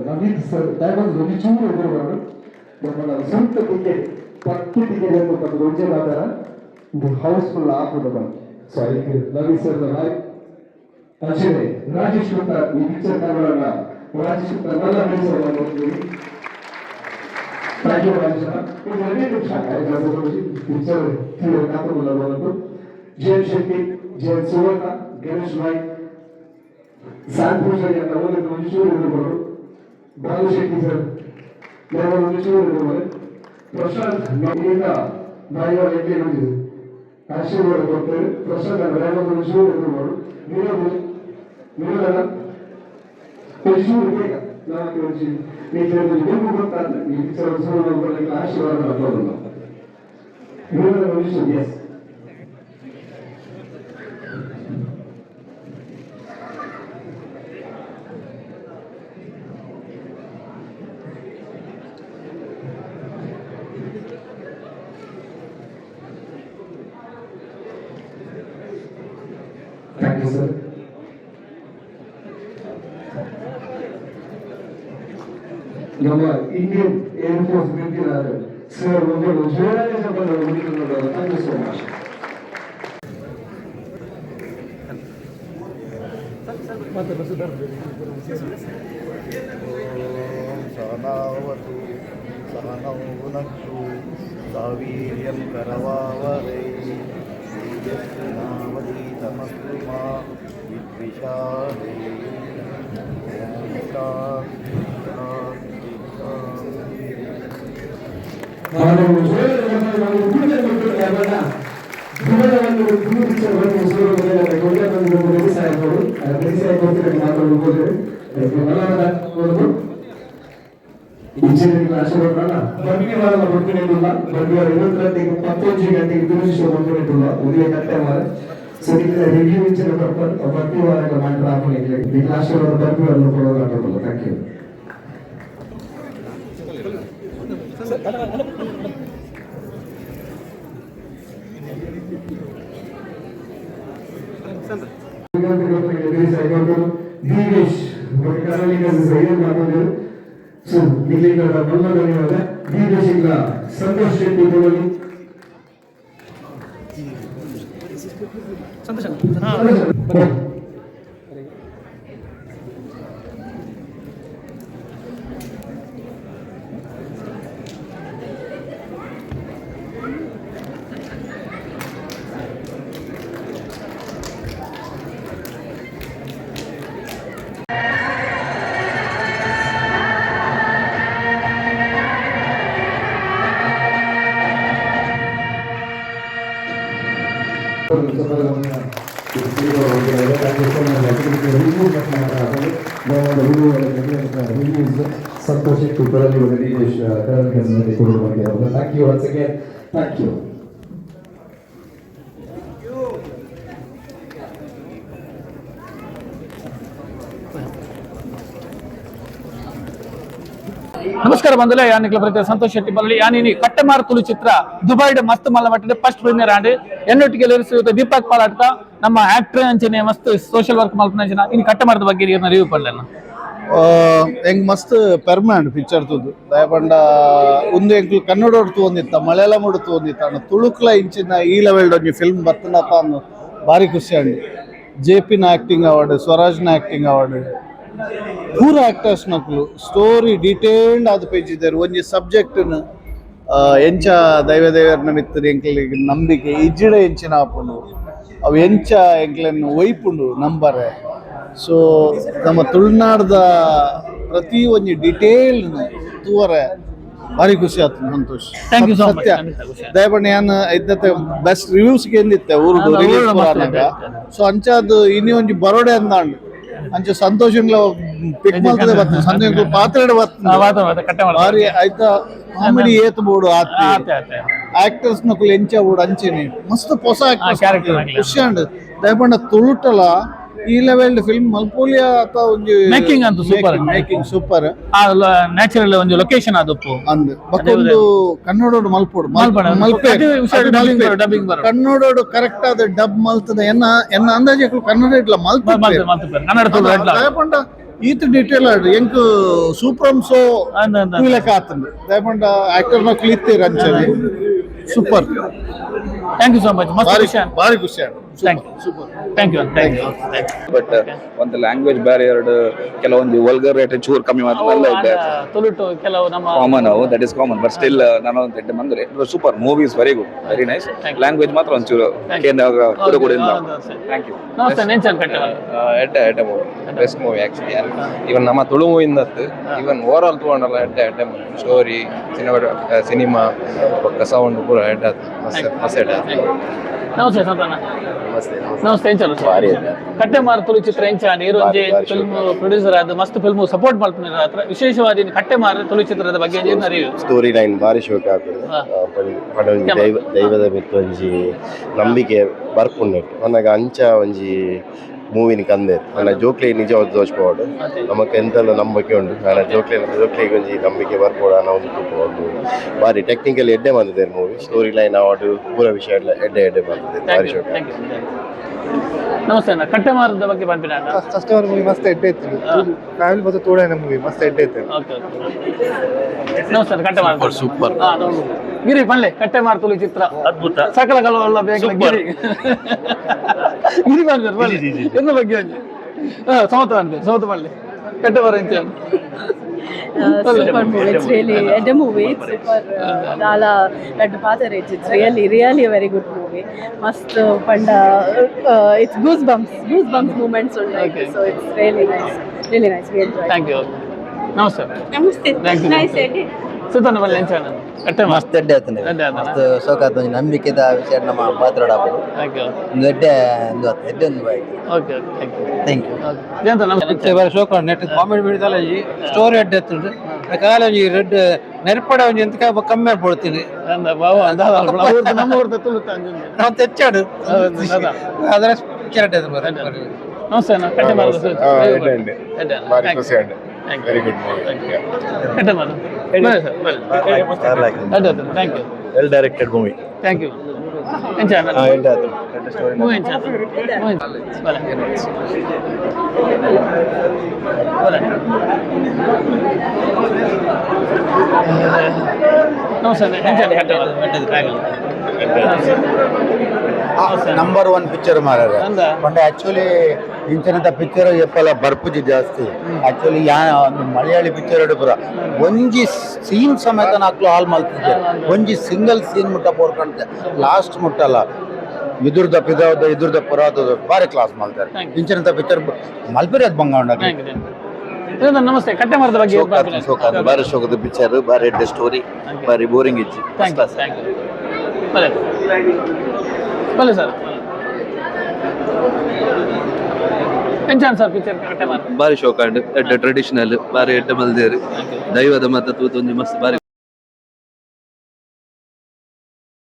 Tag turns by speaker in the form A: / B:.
A: Naveen sir ದಯಮಾಡಿ ರುಚಿಚೂರು ಎದುರುಗಳು ನಮ್ಮ ಸ್ವಂತ ಟಿಕೆಟ್ 10 ಟಿಕೆಟ್ ಎಂದು ಒಂದು ಗೊಂಜೆ ಮಾತಾರ ಇದು ಹೌಸ್ಫುಲ್ ಆಪುದು ಬಂದು ಸೊ ಅದಕ್ಕೆ ನವೀನ್ ಸರ್ ಲೈವ್ ಅಷ್ಟೇ ರಾಜೇಶ್ ಗುಪ್ತಾ ಈ ಪಿಕ್ಚರ್ ಕನ್ನಡ ರಾಜೇಶ್ ಗುಪ್ತಾ ಎಲ್ಲ ಬೆಳೆಸೋದು ಹೋಗ್ತೀವಿ ಥ್ಯಾಂಕ್ ಯು ರಾಜೇಶ್ ಇದು 2 ನಿಮಿಷ ಪಿಕ್ಚರ್ ಕ್ಲಿಯರ್ ಕಾತುಲ್ಲ ಬಂತು ಜಯನ್ ಶೆಟ್ಟಿ ಜಯನ್ ಸುವರ್ಣ ಗಣೇಶ್ ಭಾಯ್ ಸಾಂತೋಷ್ ಅಂತ ಒಂದು ನಿಮಿಷ ಇರಬಹುದು ಬಾಲು ಶೆಟ್ಟಿ ಸರ್ ನಾವು ನಿಮಿಷ ಇರಬಹುದು ಪ್ರಶಾಂತ್ ನಮ್ಮಿಂದ ಬಾಯಿಯ ಎಲ್ಲಿ ನೋಡಿದೆ ಆಶೀರ್ವಾದ ಕೊಡ್ತೇವೆ ಪ್ರಶಾಂತ್ ಅಂದ್ರೆ ಒಂದು ನಿಮಿಷ ಇರಬಹುದು ನೀವೆಲ್ಲ ಪರಿಶೀಲನೆ ಬೇಗ ನಾವು ನೀವು ಗೊತ್ತಾದ್ರೆ ಈ ಪಿಕ್ಚರ್ ಬರಲಿಕ್ಕೆ ಆಶೀರ್ವಾದ ಮಾಡೋದು ನೀವೆಲ್ಲ ನಿಮಿಷ ಎಸ್ Thank you, sir. ನಮ್ಮ ಇಂಡಿಯನ್ ಏರ್ ಫೋರ್ಸ್ ಬಿಟ್ಟಿದ್ದಾರೆ ಸರ್ ಒಂದು ಜೋರಾಗಿ ಸಂಬಂಧ ಹೊಂದಿಕೊಳ್ಳೋದು ಥ್ಯಾಂಕ್ ಯು ಸೋ ಮಚ್
B: ಸಹನಾವತು ಸಹನೌ ಭುನಕ್ತು ಸಹವೀರ್ಯಂ ಕರವಾವಹೈ ತೇಜಸ್ವಿನಾವಧೀತಮಸ್ತು ಮಾ ವಿದ್ವಿಷಾವಹೈ
A: ಆಶೀರ್ವಾದ ಬರ್ಗಿ ವಾರ ಕೊಡ್ತಿರಲಿಲ್ಲ ಬರ್ಗಿ ವಾರ 20 ಗಂಟೆಗೆ ಫಿನಿಶ್ ಕೊಡ್ತಿರಲಿಲ್ಲ ಉದಯ ಕಟ್ಟೆ ವಾರ ಸರಿಯಾಗಿ ರಿವ್ಯೂ ಇಚ್ಚಿನ ಪರ್ಪಸ್ ಬರ್ಗಿ ವಾರ ಮಾತ್ರ ಹಾಕೊಂಡಿದ್ದೆ ನಿಮ್ಮ ಆಶೀರ್ವಾದ ಬರ್ಗಿ ವಾರ ಕೊಡೋದಾಗಲ್ಲ ಥ್ಯಾಂಕ್ ಯು ದಿನೇಶ್ ಸೊ ಇಲ್ಲಿಂದ ಬಂದವರಿಗಾದ ದಿನೇಶ್ ಇಲ್ಲ ಸಂತೋಷ್ ಶೆಟ್ಟಿ ಕೊಡಲಿ ಸಂತೋಷ್ ಶೆಟ್ಟಿ ಕೊಡಲಿ Dinesh thank you once again thank you
C: ನಮಸ್ಕಾರ ಬಂದಲೆ ಯಾನಿಕ್ಲ ಪ್ರತಿ ಸಂತೋಷ್ ಶೆಟ್ಟಿ ಬರಲಿ ಯಾನಿ ಕಟ್ಟಮಾರ ತುಳು ಚಿತ್ರ ದುಬೈಡ್ ಮಸ್ತ್ ಮಲ್ಲ ಮಟ್ಟಿದೆ ಫಸ್ಟ್ ಪ್ರೀಮಿಯರ್ ಆಂಡ್ ಎನ್ನೊಟ್ಟಿಗೆ ಇರಿಸಿರುತ್ತ ದೀಪಕ್ ಪಾಲಾಡ್ತ ನಮ್ಮ ಆಕ್ಟರ್ ಅಂಚನೆ ಮಸ್ತ್ ಸೋಷಿಯಲ್ ವರ್ಕ್ ಮಲ್ಪನಂಚಿನ ಇನ್ನು ಕಟ್ಟಮಾರದ ಬಗ್ಗೆ ರಿವ್ಯೂ ಪಡ್ಲೇನ
B: ಹೆಂಗ್ ಮಸ್ತ್ ಪೆರ್ಮನೆಂಟ್ ಪಿಕ್ಚರ್ ತುದು ದಯಪಂಡ ಒಂದು ಎಂಕ್ಲು ಕನ್ನಡ ತೋಂದಿತ್ತ ಮಲಯಾಳಂ ತೋಂದಿತ್ತ ತುಳುಕ್ಲ ಇಂಚಿನ ಈ ಲೆವೆಲ್ ಒಂಜಿ ಫಿಲ್ಮ್ ಬರ್ತನಪ್ಪ ಅನ್ನೋ ಭಾರಿ ಖುಷಿ ಅಂಡಿ ಜೆಪಿನ ಆಕ್ಟಿಂಗ್ ಅವಾರ್ಡ್ ಸ್ವರಾಜ್ನ ಆಕ್ಟಿಂಗ್ ಅವಾರ್ಡ್ ಪೂರ ಆಕ್ಟರ್ಸ್ ನಕ್ಲು ಸ್ಟೋರಿ ಡೀಟೇಲ್ಡ್ ಆದ ಪೇಜಿದ್ದಾರೆ ಒಂಜಿ ಸಬ್ಜೆಕ್ಟ್ ಎಂಚ ದೈವದೇವರನ್ನ ಮಿತ್ತರು ಎಂಕ್ಲಿಗೆ ನಂಬಿಕೆ ಇಜ್ಜಿಡ ಎಂಚಿನ ಆಪುಂಡು ಅವು ಎಂಚ ಎಂಕ್ಲನ್ನು ಒಯ್ಪುಂಡು ನಂಬರೆ ಸೊ ನಮ್ಮ ತುಳುನಾಡ್ದ ಪ್ರತಿ ಒಂಜಿ ಡೀಟೇಲ್ ತೂವರೆ ಭಾರಿ ಖುಷಿ ಆಯ್ತು ಸಂತೋಷ್ ಸತ್ಯ ದಯಪಂಡ ನಾನು ಇದ್ದತ್ತೆ ಬೆಸ್ಟ್ ರಿವ್ಯೂಸ್ ಎಂದಿತ್ತೆ ಊರು ಸೊ ಅಂಚಾದ ಇನ್ನಿ ಒಂಜಿ ಬರೋಡೆ ಅಂದಾಂಡು ಅಂಚ ಸಂತೋಷಂಗ್ಲ ಪಿಕ್ ಮಾಡ್ತದೆ ಬರ್ತದೆ ಸಂತೋಷ ಪಾತ್ರೆ ಬರ್ತದೆ ಭಾರಿ ಆಯ್ತಾ ಕಾಮಿಡಿ ಏತ್ ಬೋಡು ಆತಿ ಆಕ್ಟರ್ಸ್ ನಕುಲು ಎಂಚ ಬೋಡು ಅಂಚೆನೆ ಮಸ್ತ್ ಹೊಸ ಆಕ್ಟರ್ಸ್ ಖುಷಿ ಅಂಡ್ ದಯಪಂಡ ತುಳುಟಲ ಈ ಲೆವೆಲ್ ಫಿಲ್ಮ್ ಮಲ್ಪೋಲಿಯ ಅತ ಒಂಜಿ
C: ಮೇಕಿಂಗ್ ಅಂತ ಸೂಪರ್
B: ಮೇಕಿಂಗ್ ಸೂಪರ್
C: ಆ ನ್ಯಾಚುರಲ್ ಒಂಜಿ ಲೊಕೇಶನ್ ಅದಪ್ಪು
B: ಅಂದ್ ಬಕ್ಕೊಂದು ಕನ್ನಡೋಡು ಮಲ್ಪೋಡು
C: ಡಬ್ಬಿಂಗ್ ಬರ
B: ಕನ್ನಡೋಡು ಕರೆಕ್ಟ್ ಆದ ಡಬ್ ಮಲ್ತದ ಎನ್ನ ಅಂದಾಜು ಕನ್ನಡ ಇಟ್ಲ ಮಲ್ತ
C: ಕನ್ನಡ
B: ದಯಪಂಡ ಈತ ಡೀಟೇಲ್ ಆಡು ಎಂಕ್ ಸೂಪ್ರಂಸೋ ಲೆಕ್ಕ ಆತಂದು ದಯಪಂಡ ಆಕ್ಟರ್ ನ ಕ್ಲಿತ್ತೀರ ಅಂಚನೆ super.
C: Thank you so much. ಮಸ್ತ್ ಖುಷಿ ಆಯ್ತು.
B: ಭಾರಿ ಖುಷಿ ಆಯ್ತು.
C: Thank you.
B: Super.
C: Thank you.
D: But ಒಂದು ಲ್ಯಾಂಗ್ವೇಜ್ ಬ್ಯಾರಿಯರ್ ಕೆಲವೊಂದು ವಲ್ಗರ್ ರೇಟ್ ಚೂರು ಕಮ್ಮಿ ಮಾತ್ರ ಇದೆ
C: ತುಳುಟು ಕೆಲವು ನಮ್ಮ
D: ಕಾಮನ್ ಅವು that is common but still ನಾನು ಎಂಟು ಬಂದ್ರೆ super movie is very good very nice. Language ಮಾತ್ರ ಒಂಚೂರು ಕೂಡ ಥ್ಯಾಂಕ್ ಯು.
C: ನಮಸ್ತೆ. ನೆಂಚನ್ ಕಟ್ಟೆ
E: ಎಡ್ಡ movie best movie actually even ನಮ್ಮ ತುಳು ಮೂವಿಂದ ಇವನ್ ಓವರ್ ಆಲ್ ತಗೊಂಡಲ್ಲ ಎಡ್ಡ ಮೂವಿ ಸ್ಟೋರಿ ಸಿನಿಮಾ ಸೌಂಡ್ ಪೂರ ಎಡ್ಡ ಮಸ್ತ್ ಎಡ್ಡ.
C: ನಮಸ್ತೆ ಸಂತಾನ. ನಮಸ್ತೆ ಎಂಚಲು ಕಟ್ಟೆ ಮಾರ ತುಳು ಚಿತ್ರ ಎಂಚ ನೀರು ಫಿಲ್ಮ್ ಪ್ರೊಡ್ಯೂಸರ್ ಆದ ಮಸ್ತ್ ಫಿಲ್ಮ್ ಸಪೋರ್ಟ್ ಮಾಡ್ತಿದ್ದಾರೆ ಹತ್ರ ವಿಶೇಷವಾದ ಕಟ್ಟೆ ಮಾರ ತುಳು ಚಿತ್ರದ ಬಗ್ಗೆ ಅರಿವು
F: ಸ್ಟೋರಿ ಲೈನ್ ಬಾರಿ ಶೋಕ ಆಗ್ತದೆ ದೈವದ ಮಿತ್ತು ಒಂಜಿ ನಂಬಿಕೆ ಬರ್ಪುಂಡೆಟ್ ನನಗೆ ಅಂಚ ಒಂಜಿ ಮೂವಿನ ಕಂದೆ ನನ್ನ ಜೋಕ್ಲಿ ನಿಜ ದೋಚ್ಕೋಡು ನಮಕ್ ಎಂತೆಲ್ಲ ನಂಬಿಕೆ ಉಂಟು ನನ್ನ ಜೋಕ್ಲಿಗೆ ಒಂಜಿ ನಂಬಿಕೆ ಬರ್ಕೋಡು ಅನ್ನೋ ಒಂದು ಬಾರಿ ಟೆಕ್ನಿಕಲ್ ಎಡ್ಡೆ ಬಂದಿದೆ ಮೂವಿ ಸ್ಟೋರಿ ಲೈನ್ ಅವಾರ್ಡು ಪೂರ ವಿಷಯ ಎಡ್ಡೆ ಬಂದಿದೆ ಬಾರಿ ಶೋಕ.
C: ನಮಸ್ತೆ ಅಣ್ಣ. ಕಟ್ಟೆ ಮಾರದ ಬಗ್ಗೆ ಬಂದ್ಬಿಡ
G: ಕಸ್ಟಮರ್ ಮೂವಿ ಮಸ್ತ್ ಎಡ್ಡೆ ಇತ್ತು ಫ್ಯಾಮಿಲಿ ಮತ್ತು ತೋಡನ ಮೂವಿ ಮಸ್ತ್ ಎಡ್ಡೆ ಇತ್ತು.
C: ನಮಸ್ತೆ. ಕಟ್ಟೆ ಮಾರ
B: ಸೂಪರ್.
C: ಗಿರಿ ಪಲ್ಲೆ ಕಟ್ಟೆ ಮಾರ ತುಳು ಚಿತ್ರ ಅದ್ಭುತ ಸಕಲ ಕಲವಲ್ಲ ಬೇಕು ಗಿರಿ ಗಿರಿ ಬಂದ್ರೆ ಎನ್ನ ಬಗ್ಗೆ ಸೌತ ಪಲ್ಲೆ ಕಟ್ಟೆ ಮಾರ ಎಂತ
H: super movie. It's really a movie. It's super. Dala Laddu Patarage. It's really a very good movie. Must panda. It's goosebumps moments on like. So it's really nice. We enjoy.
C: Thank you. ನಮಸ್ತೆ.
H: Namaste.
C: Thank you.
H: Nice day.
C: ಸುತನ ಪಲ್ಲೆ ಎಂಚಾನ ಕಟ್ಟೆ ಮಾರ
I: ಮಸ್ತ್ ಎಡ್ಡೆ ಆತನೆ ಮಸ್ತ್ ಸೋಕಾತ ಒಂಜಿ ನಂಬಿಕೆದ ವಿಷಯ ನಮ್ಮ ಪಾತ್ರಡಾಪು
C: ಥ್ಯಾಂಕ್ ಯು.
I: ಒಂದು ಎಡ್ಡೆ ಒಂದು ಬಾಯಿ.
C: Okay
I: thank you.
C: ಜಯಂತ ನಮಸ್ತೆ.
E: ಶೋಕ ನೆಟ್ ಕಾಮಿಡಿ ಬಿಡಿದಲ್ಲ ಈ ಸ್ಟೋರಿ ಎಡ್ಡೆ ಎತ್ತುಂಡು ಕಾಲ ಒಂಜಿ ರೆಡ್ ನೆರಪಡ ಒಂಜಿ ಎಂತ ಕಮ್ಮಿ ಮಾಡ್ಕೊಡ್ತೀನಿ
C: ಅಂದ ಬಾವ ಅಂದ ನಮ್ಮ ಊರ್ದ ತುಳುತ ಅಂಜುಂದು
E: ನಾವು ತೆಚ್ಚಾಡು ಅದರ ಪಿಕ್ಚರ್ ಎಡ್ಡೆ
C: ನಮಸ್ತೆ ಅಣ್ಣ. ಕಟ್ಟೆ ಮಾರದ
F: ವೆರಿ ಗುಡ್ ಮೂವಿ.
C: ಕಟ್ಟೆ ಮಾರ thank you.
F: Well directed movie.
C: Thank you. ಎಂಚಾನ ಮೂವಿ ಎಂಚಾನ ನಮಸ್ತೆ. ಎಂಚಾನ ಕಟ್ಟೆ
B: ನಂಬರ್ 1 ಪಿಕ್ಚರ್ ಮಾರಾರೆ
C: ಅಂದ
B: ಪಂಡ ಆಕ್ಚುಲಿ ಇಂಚಿನಂತ ಪಿಕ್ಚರ್ ಎಪ್ಪಲ ಬರ್ಪುಜಿ ಜಾಸ್ತಿ ಆಕ್ಚುಲಿ ಒಂದು ಮಲಯಾಳಿ ಪಿಕ್ಚರ್ ಪುರ ಒಂಜಿ ಸೀನ್ ಸಮೇತ ನಾಕ್ಲು ಹಾಲ್ ಮಲ್ತಿದ್ದೆ ಒಂಜಿ ಸಿಂಗಲ್ ಸೀನ್ ಮುಟ್ಟ ಪೋರ್ಕಂತೆ ಲಾಸ್ಟ್ ಮುಟ್ಟಲ್ಲ ಇದುರ್ದ ಪುರಾದ ಬಾರಿ ಕ್ಲಾಸ್ ಮಾಡ್ತಾರೆ ಇಂಚಿನಂತ ಪಿಕ್ಚರ್ ಮಲ್ಪೆರೆ ಅದು ಬಂಗ
C: ನಮಸ್ತೆ. ಕಟ್ಟೆ ಮಾರದ ಬಗ್ಗೆ
F: ಬಾರಿ ಶೋಕದ ಪಿಕ್ಚರ್ ಬಾರಿ ಎಡ್ಡೆ ಸ್ಟೋರಿ ಬಾರಿ ಬೋರಿಂಗ್ ಇಜ್ಜಿ.
C: ಭಲೆ ಸರ್. ಎಂಚಾನ್ ಸರ್ ಪಿಕ್ಚರ್ ಕಟ್ಟೆ ಮಾರ
E: ಬಾರಿ ಶೋಕ ಟ್ರೆಡಿಷನಲ್ ಬಾರಿ ಎಡ್ಡೆ ಮಲ್ದೇರು ದೈವದ ಮತ ತೂತು ಒಂಜಿ ಮಸ್ತ್ ಬಾರಿ